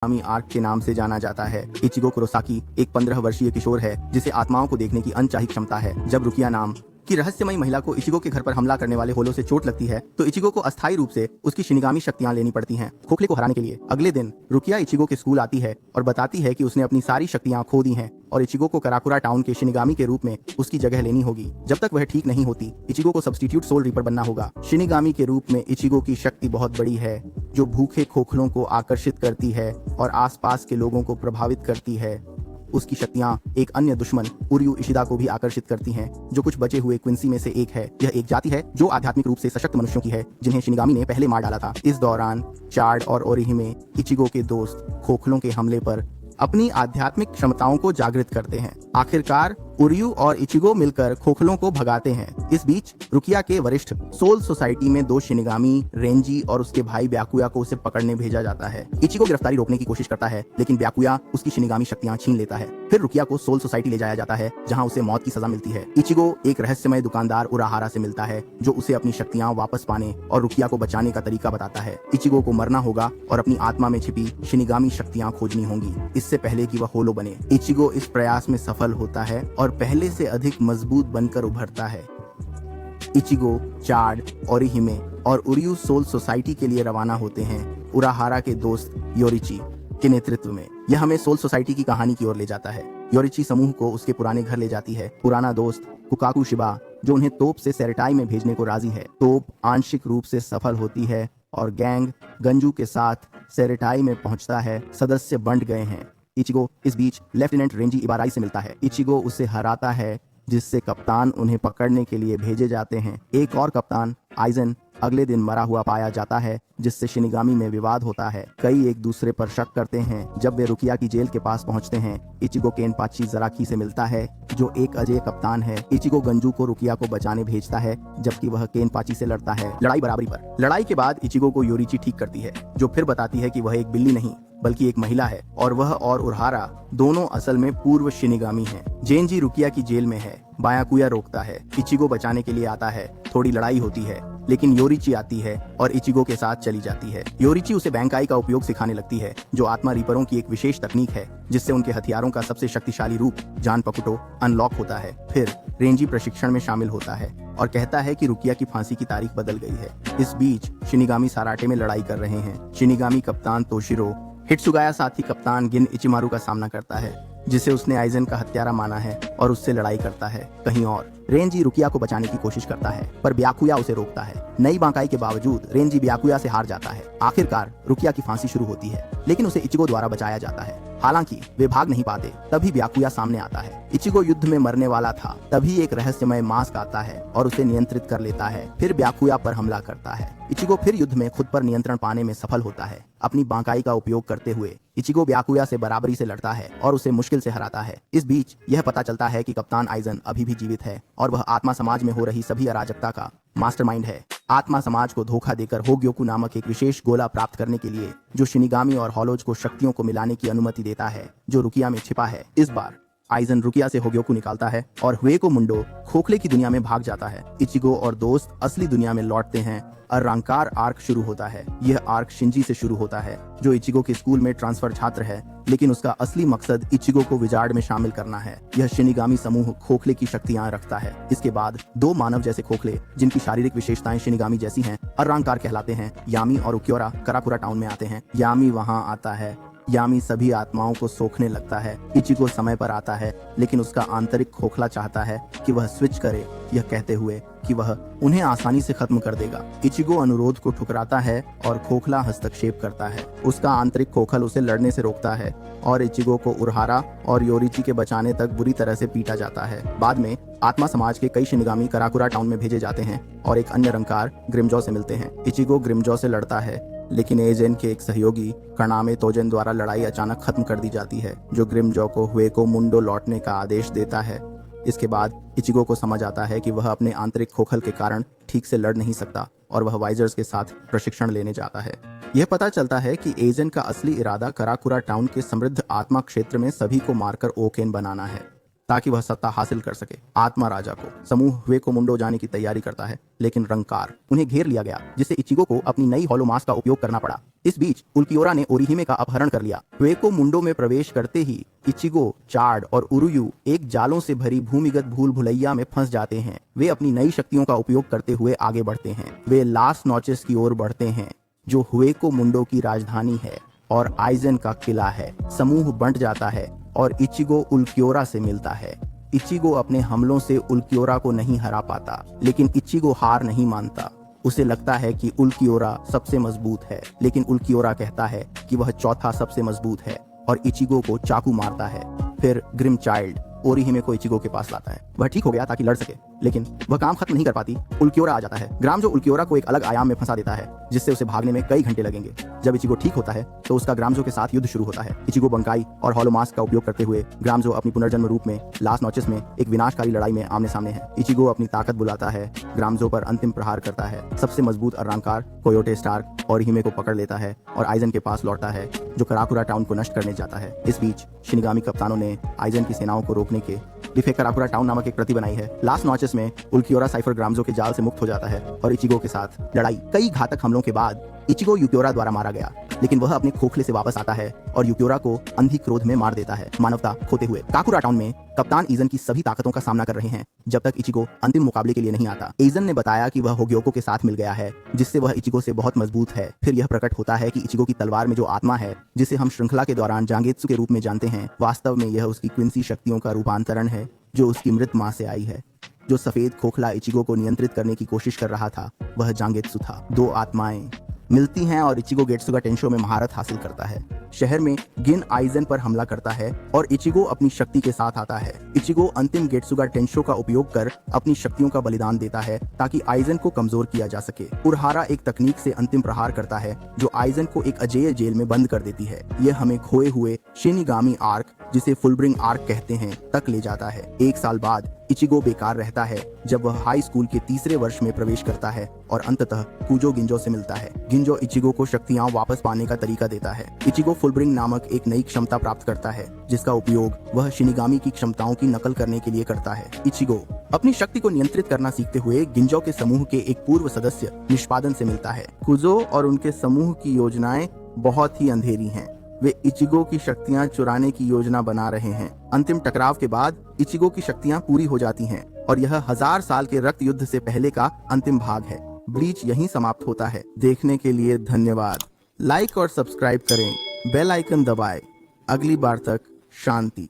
Shinigami arc के नाम से जाना जाता है। इचिगो कुरोसाकी एक 15 वर्षीय किशोर है जिसे आत्माओं को देखने की अनचाही क्षमता है। जब रुकिया नाम की रहस्यमयी महिला को इचिगो के घर पर हमला करने वाले होलो से चोट लगती है तो इचिगो को अस्थायी रूप से उसकी शिनिगामी शक्तियां लेनी पड़ती हैं खोखले को हराने के लिए। अगले दिन रुकिया इचिगो के स्कूल आती है और बताती है कि उसने अपनी सारी शक्तियां खो दी हैं और इचिगो को कराकुरा टाउन के शिनिगामी के रूप में उसकी जगह लेनी होगी। जब तक वह ठीक नहीं होती इचिगो को सब्स्टिट्यूट सोल रीपर बनना होगा। शिनिगामी के रूप में इचिगो की शक्ति बहुत बड़ी है जो भूखे खोखलों को आकर्षित करती है और आसपास के लोगों को प्रभावित करती है। उसकी शक्तियां एक अन्य दुश्मन उर्यू इशिदा को भी आकर्षित करती हैं जो कुछ बचे हुए क्विंसी में से एक है। यह एक जाति है जो आध्यात्मिक रूप से सशक्त मनुष्यों की है जिन्हें शिनिगामी ने पहले मार डाला था। इस दौरान चार्ड और ओरिहिमे इचिगो के दोस्त खोखलों के हमले पर अपनी आध्यात्मिक क्षमताओं को जागृत करते हैं। आखिरकार उर्यू और इचिगो मिलकर खोखलों को भगाते हैं। इस बीच रुकिया के वरिष्ठ सोल सोसाइटी में 2 शिनिगामी रेंजी और उसके भाई ब्याकुया को उसे पकड़ने भेजा जाता है। इचिगो गिरफ्तारी रोकने की कोशिश करता है लेकिन ब्याकुया उसकी शिनिगामी शक्तियां छीन लेता है। फिर रुकिया को सोल सोसाइटी ले जाया जाता है जहां उसे मौत की सजा मिलती है। इचिगो एक रहस्यमय दुकानदार उराहारा से मिलता है जो उसे अपनी शक्तियां वापस पाने और रुकिया को बचाने का तरीका बताता है। इचिगो को मरना होगा और अपनी आत्मा में छिपी शिनिगामी शक्तियां खोजनी होंगी इससे पहले कि वह होलो बने। इचिगो इस प्रयास में सफल होता है और पहले से अधिक मजबूत बनकर उभरता है। इचिगो, चार्ड, ओरिहिमे और उर्यू सोल सोसाइटी के लिए रवाना होते हैं उराहारा के दोस्त योरिची के नेतृत्व में। यह हमें सोल सोसाइटी की कहानी की ओर ले जाता है। योरिची समूह को उसके पुराने घर ले जाती है। पुराना दोस्त कुकाकू शिबा जो उन्हें तोप से सेरेटाई में भेजने को राजी है। तोप आंशिक रूप से सफल होती है और गैंग गंजू के साथ सेरेटाई में पहुंचता है। सदस्य बंट गए हैं। इचिगो इस बीच लेफ्टिनेंट रेंजी इबाराई से मिलता है। इचिगो उसे हराता है जिससे कप्तान उन्हें पकड़ने के लिए भेजे जाते हैं। एक और कप्तान आइजन अगले दिन मरा हुआ पाया जाता है जिससे शिनिगामी में विवाद होता है। कई एक दूसरे पर शक करते हैं। जब वे रुकिया की जेल के पास पहुंचते हैं इचिगो केनपाची जराकी से मिलता है जो एक अजय कप्तान है। इचिगो गंजू को रुकिया को बचाने भेजता है जबकि वह केनपाची से लड़ता है लड़ाई बराबरी पर। लड़ाई के बाद इचिगो को योरिची ठीक करती है जो फिर बताती है कि वह एक बिल्ली नहीं बल्कि एक महिला है और वह और उरहारा दोनों असल में पूर्व शिनिगामी हैं। जेनजी रुकिया की जेल में है। बायाकुया रोकता है। इचिगो बचाने के लिए आता है। थोड़ी लड़ाई होती है लेकिन योरिची आती है और इचिगो के साथ चली जाती है। योरिची उसे बैंकाई का उपयोग सिखाने लगती है जो आत्मा रीपरों की एक विशेष तकनीक है जिससे उनके हथियारों का सबसे शक्तिशाली रूप जान पकुटो अनलॉक होता है। फिर रेंजी प्रशिक्षण में शामिल होता है और कहता है कि रुकिया की फांसी की तारीख बदल गई है। इस बीच शिनिगामी साराटे में लड़ाई कर रहे हैं। शिनिगामी कप्तान तोशिरो हिट्सुगाया साथी कप्तान गिन इचिमारू का सामना करता है जिसे उसने आइजन का हत्यारा माना है और उससे लड़ाई करता है। कहीं और रेंजी रुकिया को बचाने की कोशिश करता है पर ब्याकुया उसे रोकता है। नई बांकाई के बावजूद रेंजी ब्याकुया से हार जाता है। आखिरकार रुकिया की फांसी शुरू होती है लेकिन उसे इचिगो द्वारा बचाया जाता है। हालांकि वे भाग नहीं पाते तभी ब्याकुया सामने आता है। इचिगो युद्ध में मरने वाला था तभी एक रहस्यमय मास्क आता है और उसे नियंत्रित कर लेता है। फिर ब्याकुया पर हमला करता है। इचिगो फिर युद्ध में खुद पर नियंत्रण पाने में सफल होता है। अपनी बांकाई का उपयोग करते हुए इचिगो ब्याकुया से बराबरी से लड़ता है और उसे मुश्किल से हराता है। इस बीच यह पता चलता है कि कप्तान आइजन अभी भी जीवित है और वह आत्मा समाज में हो रही सभी अराजकता का मास्टरमाइंड है। आत्मा समाज को धोखा देकर होग्योकू नामक एक विशेष गोला प्राप्त करने के लिए जो शिनिगामी और हॉलोज को शक्तियों को मिलाने की अनुमति देता है जो रुकिया में छिपा है। इस बार आइजन रुकिया से होग्योकू निकालता है और हुएको मुंडो खोखले की दुनिया में भाग जाता है। इचिगो और दोस्त असली दुनिया में लौटते हैं और रंकार आर्क शुरू होता है। यह आर्क शिंजी से शुरू होता है जो इचिगो के स्कूल में ट्रांसफर छात्र है लेकिन उसका असली मकसद इचिगो को विजार्ड में शामिल करना है। यह शिनिगामी समूह खोखले की शक्तियां रखता है। इसके बाद 2 मानव जैसे खोखले जिनकी शारीरिक विशेषताएं शिनिगामी जैसी हैं अर्रांकार कहलाते हैं। यामी और उक्योरा कराकुरा टाउन में आते हैं। यामी वहां आता है। यामी सभी आत्माओं को सोखने लगता है। इचिगो समय पर आता है लेकिन उसका आंतरिक खोखला चाहता है कि वह स्विच करे यह कहते हुए कि वह उन्हें आसानी से खत्म कर देगा। इचिगो अनुरोध को ठुकराता है और खोखला हस्तक्षेप करता है। उसका आंतरिक खोखल उसे लड़ने से रोकता है और इचिगो को उरहारा और योरिची के बचाने तक बुरी तरह से पीटा जाता है। बाद में आत्मा समाज के कई शिनिगामी कराकुरा टाउन में भेजे जाते हैं और एक अन्य रंकार ग्रिमजो से मिलते हैं। इचिगो ग्रिमजो से लड़ता है लेकिन एजेन के एक सहयोगी कर्नामे तोजन द्वारा लड़ाई अचानक खत्म कर दी जाती है जो ग्रिमजो को हुएको मुंडो लौटने का आदेश देता है। इसके बाद इचिगो को समझ आता है कि वह अपने आंतरिक खोखल के कारण ठीक से लड़ नहीं सकता और वह वाइजर्स के साथ प्रशिक्षण लेने जाता है। यह पता चलता है कि एजेन का असली इरादा कराकुरा टाउन के समृद्ध आत्मा क्षेत्र में सभी को मारकर ओकेन बनाना है। ताकि वह सत्ता हासिल कर सके। आत्मा राजा को समूह हुएको मुंडो जाने की तैयारी करता है, लेकिन रंगकार उन्हें घेर लिया गया, जिससे इचिगो को अपनी नई होलो मास्क का उपयोग करना पड़ा। इस बीच उल्कियोरा ने ओरिहिमे का अपहरण कर लिया। हुएको मुंडो में प्रवेश करते ही इचिगो, चार्ड और उरुयु एक जालों से भरी भूमिगत भूल भुलैया में फंस जाते हैं। वे अपनी नई शक्तियों का उपयोग करते हुए आगे बढ़ते हैं। वे लास नॉचेस की ओर बढ़ते हैं, जो हुएको मुंडो की राजधानी है और आइजन का किला है। समूह बंट जाता है और इचिगो उल्कियोरा से मिलता है। इचिगो अपने हमलों से उल्कियोरा को नहीं हरा पाता, लेकिन इचिगो हार नहीं मानता। उसे लगता है कि उल्कियोरा सबसे मजबूत है, लेकिन उल्कियोरा कहता है कि वह चौथा सबसे मजबूत है और इचिगो को चाकू मारता है। फिर ग्रिम चाइल्ड ओरिहिमे को इचिगो के पास लाता है। वह ठीक हो गया ताकि लड़ सके, लेकिन वह काम खत्म नहीं कर पाती। उल्कियोरा आ जाता है। ग्राम जो उल्कियोरा को एक अलग आयाम में फंसा देता है, जिससे उसे भागने में कई घंटे लगेंगे। जब इचिगो ठीक होता है तो उसका ग्रामजो के साथ युद्ध शुरू होता है। इचिगो बंकाई और होलो मास्क का उपयोग करते हुए ग्रामजो अपनी पुनर्जन्म रूप में लास नॉचेस में एक विनाशकारी लड़ाई में आमने सामने है। इचिगो अपनी ताकत बुलाता है, ग्रामजो पर अंतिम प्रहार करता है। सबसे मजबूत अर्रांकार कोयोटे स्टार्क ओरिहिमे को पकड़ लेता है और आइजन के पास लौटता है, जो कराकुरा टाउन को नष्ट करने जाता है। इस बीच शिनिगामी कप्तानों ने आइजन की सेनाओं को रोकने के लिए कराकुरा टाउन नामक एक प्रति बनाई है। लास्ट नॉचेस में उल्कियोरा साइफर ग्रामजो के जाल से मुक्त हो जाता है और इचिगो के साथ लड़ाई। कई घातक हमलों के बाद इचिगो युकियोरा द्वारा मारा गया, लेकिन वह अपने खोखले से वापस आता है और युकियोरा को अंधी क्रोध में मार देता है। मानवता खोते हुए काकुरा टाउन में कप्तान ईजन की सभी ताकतों का सामना कर रहे हैं, जब तक इचिगो अंतिम मुकाबले के लिए नहीं आता। ईजन ने बताया कि वह होग्योको के साथ मिल गया है, जिससे वह इचिगो से बहुत मजबूत है। फिर यह प्रकट होता है कि इचिगो की तलवार में जो आत्मा है, जिसे हम श्रृंखला के दौरान जांगेत्सु के रूप में जानते हैं, वास्तव में यह उसकी क्विंसी शक्तियों का रूपांतरण है, जो उसकी मृत मां से आई है। जो सफेद खोखला इचिगो को नियंत्रित करने की कोशिश कर रहा था, वह जांगेत्सु था। दो आत्माएं मिलती हैं और इचिगो गेट्सुगा टेंशो में महारत हासिल करता है। शहर में गिन आइजन पर हमला करता है और इचिगो अपनी शक्ति के साथ आता है। इचिगो अंतिम गेट्सुगा टेंशो का उपयोग कर अपनी शक्तियों का बलिदान देता है ताकि आइजन को कमजोर किया जा सके। उरहारा एक तकनीक से अंतिम प्रहार करता है, जो आइजन को एक अजेय जेल में बंद कर देती है। यह हमें खोए हुए शिनिगामी आर्क, जिसे फुलब्रिंग आर्क कहते हैं, तक ले जाता है। एक साल बाद इचिगो बेकार रहता है जब वह हाई स्कूल के तीसरे वर्ष में प्रवेश करता है और अंततः कुजो गिंजो से मिलता है। गिंजो इचिगो को शक्तियां वापस पाने का तरीका देता है। इचिगो फुलब्रिंग नामक एक नई क्षमता प्राप्त करता है, जिसका उपयोग वह शिनिगामी की क्षमताओं की नकल करने के लिए करता है। इचिगो अपनी शक्ति को नियंत्रित करना सीखते हुए गिंजो के समूह के एक पूर्व सदस्य निष्पादन से मिलता है। कुजो और उनके समूह की योजनाएं बहुत ही अंधेरी हैं। वे इचिगो की शक्तियां चुराने की योजना बना रहे हैं। अंतिम टकराव के बाद इचिगो की शक्तियां पूरी हो जाती हैं और यह 1000 साल के रक्त युद्ध से पहले का अंतिम भाग है। ब्लीच यहीं समाप्त होता है। देखने के लिए धन्यवाद। लाइक और सब्सक्राइब करें, बेल आइकन दबाएं। अगली बार तक शांति।